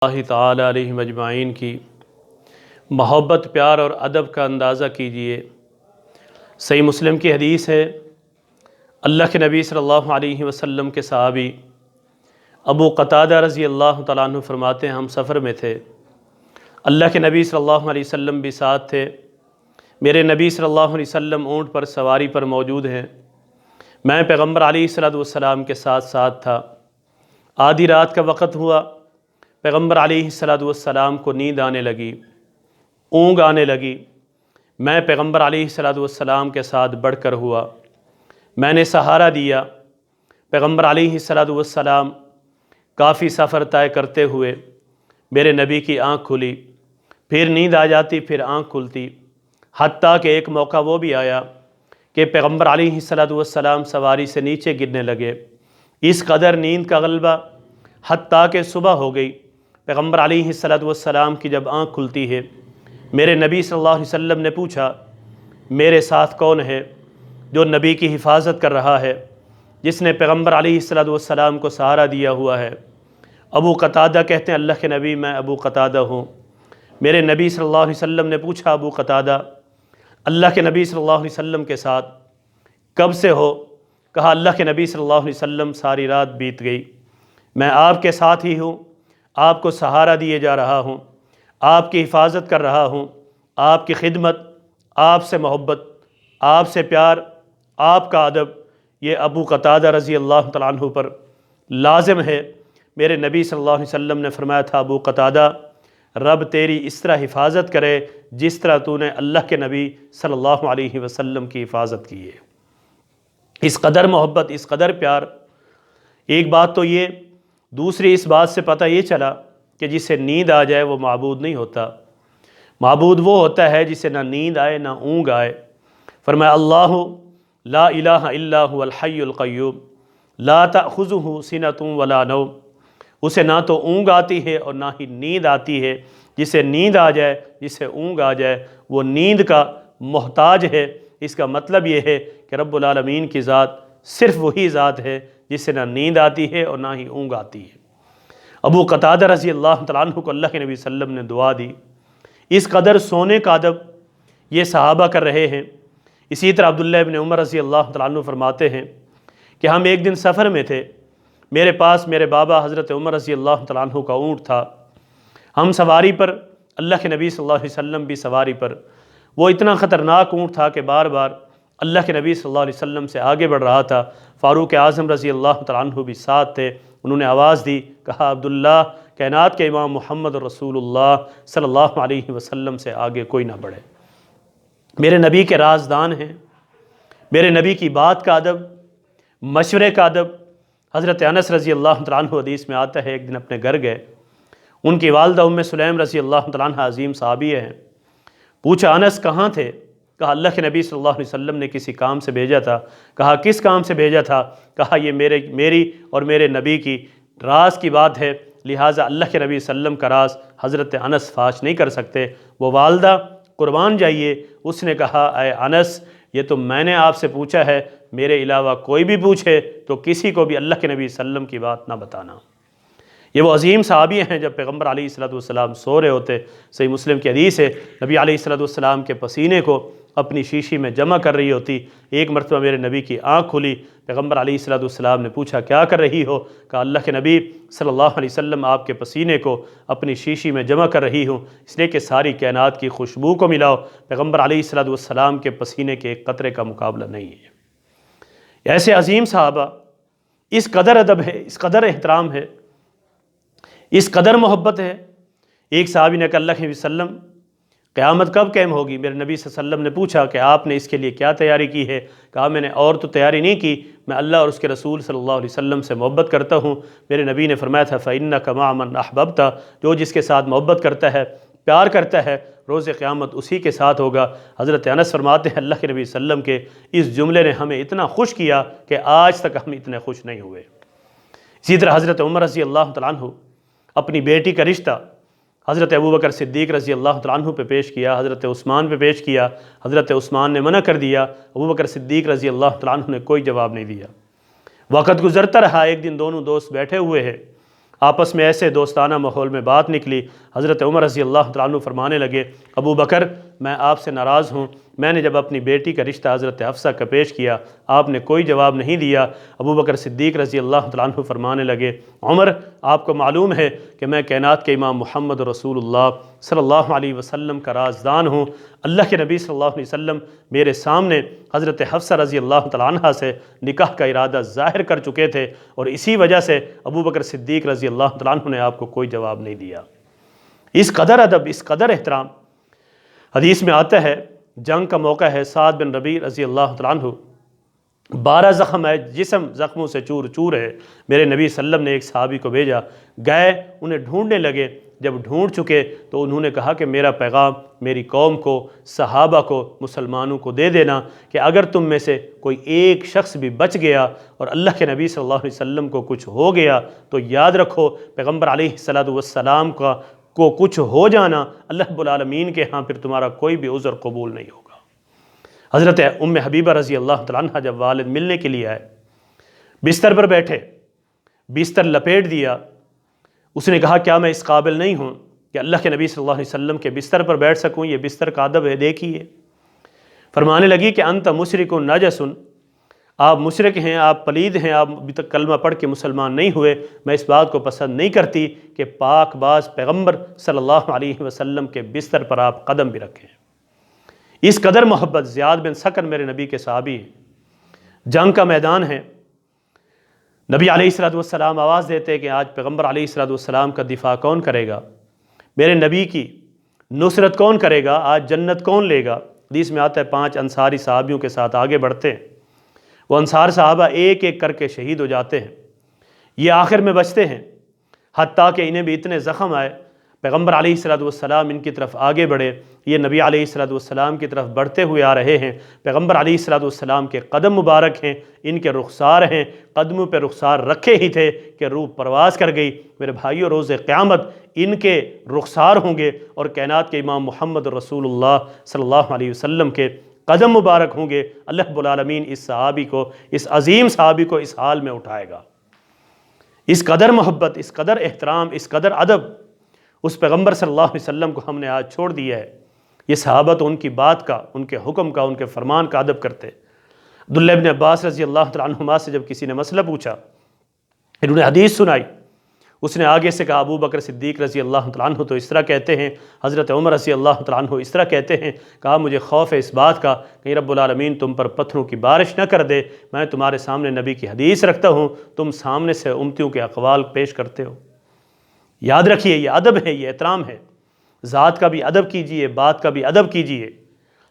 اللہ تعالیٰ علیہ مجمعین کی محبت، پیار اور ادب کا اندازہ کیجئے۔ صحیح مسلم کی حدیث ہے، اللہ کے نبی صلی اللہ علیہ وسلم کے صحابی ابو قتادہ رضی اللہ تعالیٰ عنہ فرماتے ہیں، ہم سفر میں تھے، اللہ کے نبی صلی اللہ علیہ وسلم بھی ساتھ تھے۔ میرے نبی صلی اللہ علیہ وسلم اونٹ پر سواری پر موجود ہیں، میں پیغمبر علیہ السلام کے ساتھ تھا۔ آدھی رات کا وقت ہوا، پیغمبر علیہ السلام کو نیند آنے لگی، اونگ آنے لگی۔ میں پیغمبر علیہ السلام کے ساتھ بڑھ کر ہوا، میں نے سہارا دیا۔ پیغمبر علیہ السلام کافی سفر طے کرتے ہوئے میرے نبی کی آنکھ کھلی، پھر نیند آ جاتی، پھر آنکھ کھلتی، حتیٰ کہ ایک موقع وہ بھی آیا کہ پیغمبر علیہ السلام سواری سے نیچے گرنے لگے۔ اس قدر نیند کا غلبہ، حتیٰ کہ صبح ہو گئی۔ پیغمبر علیہ السلام کی جب آنکھ کھلتی ہے، میرے نبی صلی اللہ علیہ وسلم نے پوچھا، میرے ساتھ کون ہے جو نبی کی حفاظت کر رہا ہے، جس نے پیغمبر علیہ السلام کو سہارا دیا ہوا ہے؟ ابو قتادہ کہتے ہیں، اللہ کے نبی میں ابو قتادہ ہوں۔ میرے نبی صلی اللہ علیہ وسلم نے پوچھا، ابو قتادہ اللہ کے نبی صلی اللہ علیہ وسلم کے ساتھ کب سے ہو؟ کہا، اللہ کے نبی صلی اللہ علیہ وسلم ساری رات بیت گئی، میں آپ کے ساتھ ہی ہوں، آپ کو سہارا دیے جا رہا ہوں، آپ کی حفاظت کر رہا ہوں، آپ کی خدمت، آپ سے محبت، آپ سے پیار، آپ کا ادب، یہ ابو قتادہ رضی اللہ تعالیٰ عنہ پر لازم ہے۔ میرے نبی صلی اللہ علیہ وسلم نے فرمایا تھا، ابو قتادہ رب تیری اس طرح حفاظت کرے جس طرح تو نے اللہ کے نبی صلی اللہ علیہ وسلم کی حفاظت کی ہے۔ اس قدر محبت، اس قدر پیار۔ ایک بات تو یہ، دوسری اس بات سے پتہ یہ چلا کہ جسے نیند آ جائے وہ معبود نہیں ہوتا۔ معبود وہ ہوتا ہے جسے نہ نیند آئے نہ اونگ آئے۔ فرمایا، اللہ لا الہ الا هو الحی القیوم لا تأخذہ سنۃ ولا نوم۔ اسے نہ تو اونگ آتی ہے اور نہ ہی نیند آتی ہے۔ جسے نیند آ جائے، جسے اونگ آ جائے، وہ نیند کا محتاج ہے۔ اس کا مطلب یہ ہے کہ رب العالمین کی ذات صرف وہی ذات ہے جس سے نہ نیند آتی ہے اور نہ ہی اونگ آتی ہے۔ ابو قتادہ رضی اللہ تعالیٰ عنہ کو اللہ کے نبی صلی اللہ علیہ وسلم نے دعا دی۔ اس قدر سونے کا ادب یہ صحابہ کر رہے ہیں۔ اسی طرح عبداللہ ابن عمر رضی اللہ تعالیٰ عنہ فرماتے ہیں کہ ہم ایک دن سفر میں تھے، میرے پاس میرے بابا حضرت عمر رضی اللہ تعالیٰ عنہ کا اونٹ تھا، ہم سواری پر، اللہ کے نبی صلی اللہ علیہ وسلم بھی سواری پر۔ وہ اتنا خطرناک اونٹ تھا کہ بار بار اللہ کے نبی صلی اللہ علیہ وسلم سے آگے بڑھ رہا تھا۔ فاروق اعظم رضی اللہ تعالیٰ عنہ بھی ساتھ تھے، انہوں نے آواز دی، کہا، عبداللہ کائنات کے امام محمد رسول اللہ صلی اللہ علیہ وسلم سے آگے کوئی نہ بڑھے۔ میرے نبی کے رازدان ہیں، میرے نبی کی بات کا ادب، مشورے کا ادب۔ حضرت انس رضی اللہ تعالیٰ عنہ حدیث میں آتا ہے، ایک دن اپنے گھر گئے، ان کی والدہ ام سلیم رضی اللہ تعالیٰ عنہ عظیم صحابیہ ہیں۔ پوچھا، انس کہاں تھے؟ کہا، اللہ کے نبی صلی اللہ علیہ وسلم نے کسی کام سے بھیجا تھا۔ کہا، کس کام سے بھیجا تھا؟ کہا، یہ میری اور میرے نبی کی راز کی بات ہے، لہٰذا اللہ کے نبی صلی اللہ علیہ وسلم کا راز حضرت انس فاش نہیں کر سکتے۔ وہ والدہ قربان جائیے، اس نے کہا، اے انس، یہ تو میں نے آپ سے پوچھا ہے، میرے علاوہ کوئی بھی پوچھے تو کسی کو بھی اللہ کے نبی صلی اللہ علیہ وسلم کی بات نہ بتانا۔ یہ وہ عظیم صحابی ہیں، جب پیغمبر علیہ السلام سو رہے ہوتے، صحیح مسلم کی حدیث ہے، نبی علیہ السلام کے پسینے کو اپنی شیشی میں جمع کر رہی ہوتی۔ ایک مرتبہ میرے نبی کی آنکھ کھلی، پیغمبر علیہ السلام نے پوچھا، کیا کر رہی ہو؟ کہا، اللہ کے نبی صلی اللہ علیہ وسلم آپ کے پسینے کو اپنی شیشی میں جمع کر رہی ہوں، اس لیے کہ ساری کائنات کی خوشبو کو ملاؤ۔ پیغمبر علیہ السلام کے پسینے کے ایک قطرے کا مقابلہ نہیں ہے۔ ایسے عظیم صحابہ، اس قدر ادب ہے، اس قدر احترام ہے، اس قدر محبت ہے۔ ایک صحابی نے کہا، اللہ کے نبی صلی اللہ علیہ وسلم قیامت کب قائم ہوگی؟ میرے نبی صلی اللہ علیہ وسلم نے پوچھا کہ آپ نے اس کے لیے کیا تیاری کی ہے؟ کہا، میں نے اور تو تیاری نہیں کی، میں اللہ اور اس کے رسول صلی اللہ علیہ وسلم سے محبت کرتا ہوں۔ میرے نبی نے فرمایا تھا، فَإِنَّكَ مَعَ مَنْ أَحْبَبْتَ، جو جس کے ساتھ محبت کرتا ہے، پیار کرتا ہے، روز قیامت اسی کے ساتھ ہوگا۔ حضرت انس فرماتے ہیں، اللہ کے نبی صلی اللہ علیہ وسلم کے اس جملے نے ہمیں اتنا خوش کیا کہ آج تک ہم اتنے خوش نہیں ہوئے۔ اسی طرح حضرت عمر رضی اللہ تعالیٰ عنہ اپنی بیٹی کا رشتہ حضرت ابوبکر صدیق رضی اللہ تعالیٰ عنہ پہ پیش کیا، حضرت عثمان پہ پیش کیا، حضرت عثمان نے منع کر دیا، ابوبکر صدیق رضی اللہ تعالیٰ عنہ نے کوئی جواب نہیں دیا۔ وقت گزرتا رہا، ایک دن دونوں دوست بیٹھے ہوئے ہیں، آپس میں ایسے دوستانہ ماحول میں بات نکلی۔ حضرت عمر رضی اللہ تعالیٰ عنہ فرمانے لگے، ابو بکر میں آپ سے ناراض ہوں، میں نے جب اپنی بیٹی کا رشتہ حضرت حفصہ کا پیش کیا آپ نے کوئی جواب نہیں دیا۔ ابو بکر صدیق رضی اللہ تعالیٰ عنہ فرمانے لگے، عمر آپ کو معلوم ہے کہ میں کائنات کے امام محمد رسول اللہ صلی اللہ علیہ وسلم کا رازدان ہوں۔ اللہ کے نبی صلی اللہ علیہ وسلم میرے سامنے حضرت حفصہ رضی اللہ تعالیٰ عنہ سے نکاح کا ارادہ ظاہر کر چکے تھے، اور اسی وجہ سے ابو بکر صدیق رضی اللہ تعالیٰ عنہ نے آپ کو کوئی جواب نہیں دیا۔ اس قدر ادب، اس قدر احترام۔ حدیث میں آتا ہے جنگ کا موقع ہے، سعد بن ربیع رضی اللہ تعالیٰ عنہ 12 زخم ہے، جسم زخموں سے چور چور ہے۔ میرے نبی صلی اللہ علیہ وسلم نے ایک صحابی کو بھیجا، گئے انہیں ڈھونڈنے لگے، جب ڈھونڈ چکے تو انہوں نے کہا کہ میرا پیغام میری قوم کو، صحابہ کو، مسلمانوں کو دے دینا کہ اگر تم میں سے کوئی ایک شخص بھی بچ گیا اور اللہ کے نبی صلی اللہ علیہ وسلم کو کچھ ہو گیا تو یاد رکھو پیغمبر علیہ السلام کو کچھ ہو جانا اللہ رب العالمین کے ہاں پھر تمہارا کوئی بھی عذر قبول نہیں ہوگا۔ حضرت ام حبیبہ رضی اللہ تعالیٰ عنہ جب والد ملنے کے لیے آئے، بستر پر بیٹھے، بستر لپیٹ دیا، اس نے کہا کیا میں اس قابل نہیں ہوں کہ اللہ کے نبی صلی اللہ علیہ وسلم کے بستر پر بیٹھ سکوں؟ یہ بستر کا ادب ہے، دیکھیے۔ فرمانے لگی کہ انت مشرک نجس، آپ مشرک ہیں، آپ پلید ہیں، آپ ابھی تک کلمہ پڑھ کے مسلمان نہیں ہوئے، میں اس بات کو پسند نہیں کرتی کہ پاک باز پیغمبر صلی اللہ علیہ وسلم کے بستر پر آپ قدم بھی رکھیں۔ اس قدر محبت۔ زیاد بن سکن میرے نبی کے صحابی ہیں، جنگ کا میدان ہے، نبی علیہ السلام آواز دیتے کہ آج پیغمبر علیہ السلام کا دفاع کون کرے گا، میرے نبی کی نصرت کون کرے گا، آج جنت کون لے گا؟ حدیث میں آتا ہے 5 انصاری صحابیوں کے ساتھ آگے بڑھتے ہیں، وہ انصار صحابہ ایک ایک کر کے شہید ہو جاتے ہیں، یہ آخر میں بچتے ہیں، حتیٰ کہ انہیں بھی اتنے زخم آئے، پیغمبر علیہ السلام ان کی طرف آگے بڑھے، یہ نبی علیہ السلام کی طرف بڑھتے ہوئے آ رہے ہیں، پیغمبر علیہ السلام کے قدم مبارک ہیں، ان کے رخسار ہیں، قدموں پہ رخسار رکھے ہی تھے کہ روح پرواز کر گئی۔ میرے بھائیو، روز قیامت ان کے رخسار ہوں گے اور کائنات کے امام محمد رسول اللہ صلی اللہ علیہ وسلم کے قدم مبارک ہوں گے۔ اللہ رب العالمین اس صحابی کو، اس عظیم صحابی کو اس حال میں اٹھائے گا۔ اس قدر محبت، اس قدر احترام، اس قدر ادب اس پیغمبر صلی اللہ علیہ وسلم کو ہم نے آج چھوڑ دیا ہے۔ یہ صحابہ تو ان کی بات کا، ان کے حکم کا، ان کے فرمان کا ادب کرتے۔ عبداللہ ابن عباس رضی اللہ تعالیٰ عنہما سے جب کسی نے مسئلہ پوچھا، انہوں نے حدیث سنائی، اس نے آگے سے کہا ابو بکر صدیق رضی اللہ تعالیٰ عنہ تو اس طرح کہتے ہیں، حضرت عمر رضی اللہ تعالیٰ عنہ اس طرح کہتے ہیں، کہا مجھے خوف ہے اس بات کا کہ رب العالمین تم پر پتھروں کی بارش نہ کر دے، میں تمہارے سامنے نبی کی حدیث رکھتا ہوں، تم سامنے سے امتیوں کے اقوال پیش کرتے ہو۔ یاد رکھیے یہ ادب ہے، یہ احترام ہے۔ ذات کا بھی ادب کیجئے، بات کا بھی ادب کیجئے،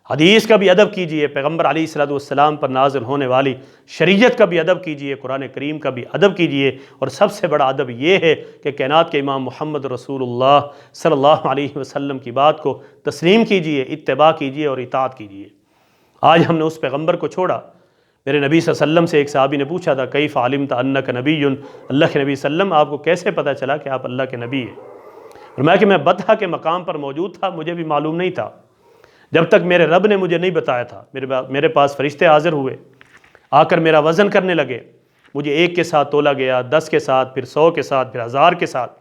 حدیث کا بھی ادب کیجئے، پیغمبر علیہ السلام پر نازل ہونے والی شریعت کا بھی ادب کیجئے، قرآن کریم کا بھی ادب کیجئے، اور سب سے بڑا ادب یہ ہے کہ کائنات کے امام محمد رسول اللہ صلی اللہ علیہ وسلم کی بات کو تسلیم کیجئے، اتباع کیجئے اور اطاعت کیجئے۔ آج ہم نے اس پیغمبر کو چھوڑا۔ میرے نبی صلی اللہ علیہ وسلم سے ایک صحابی نے پوچھا تھا کیف علمت انک نبی، اللہ کے نبی صلی اللہ علیہ وسلم آپ کو کیسے پتہ چلا کہ آپ اللہ کے نبی ہیں؟ فرمایا کہ میں بطحہ کے مقام پر موجود تھا، مجھے بھی معلوم نہیں تھا، جب تک میرے رب نے مجھے نہیں بتایا تھا۔ میرے پاس فرشتے حاضر ہوئے، آ کر میرا وزن کرنے لگے، مجھے 1 کے ساتھ تولا گیا، 10 کے ساتھ، پھر 100 کے ساتھ، پھر 1000 کے ساتھ۔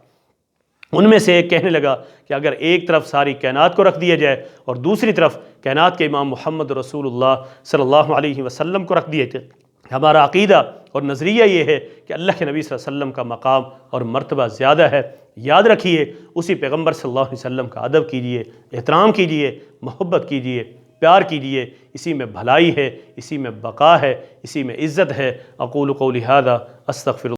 ان میں سے ایک کہنے لگا کہ اگر ایک طرف ساری کائنات کو رکھ دیا جائے اور دوسری طرف کائنات کے امام محمد رسول اللہ صلی اللہ علیہ وسلم کو رکھ دیا جائے، ہمارا عقیدہ اور نظریہ یہ ہے کہ اللہ کے نبی صلی اللہ علیہ وسلم کا مقام اور مرتبہ زیادہ ہے۔ یاد رکھیے اسی پیغمبر صلی اللہ علیہ وسلم کا ادب کیجئے، احترام کیجئے، محبت کیجئے، پیار کیجئے، اسی میں بھلائی ہے، اسی میں بقا ہے، اسی میں عزت ہے۔ اقول قولی ھذا استغفر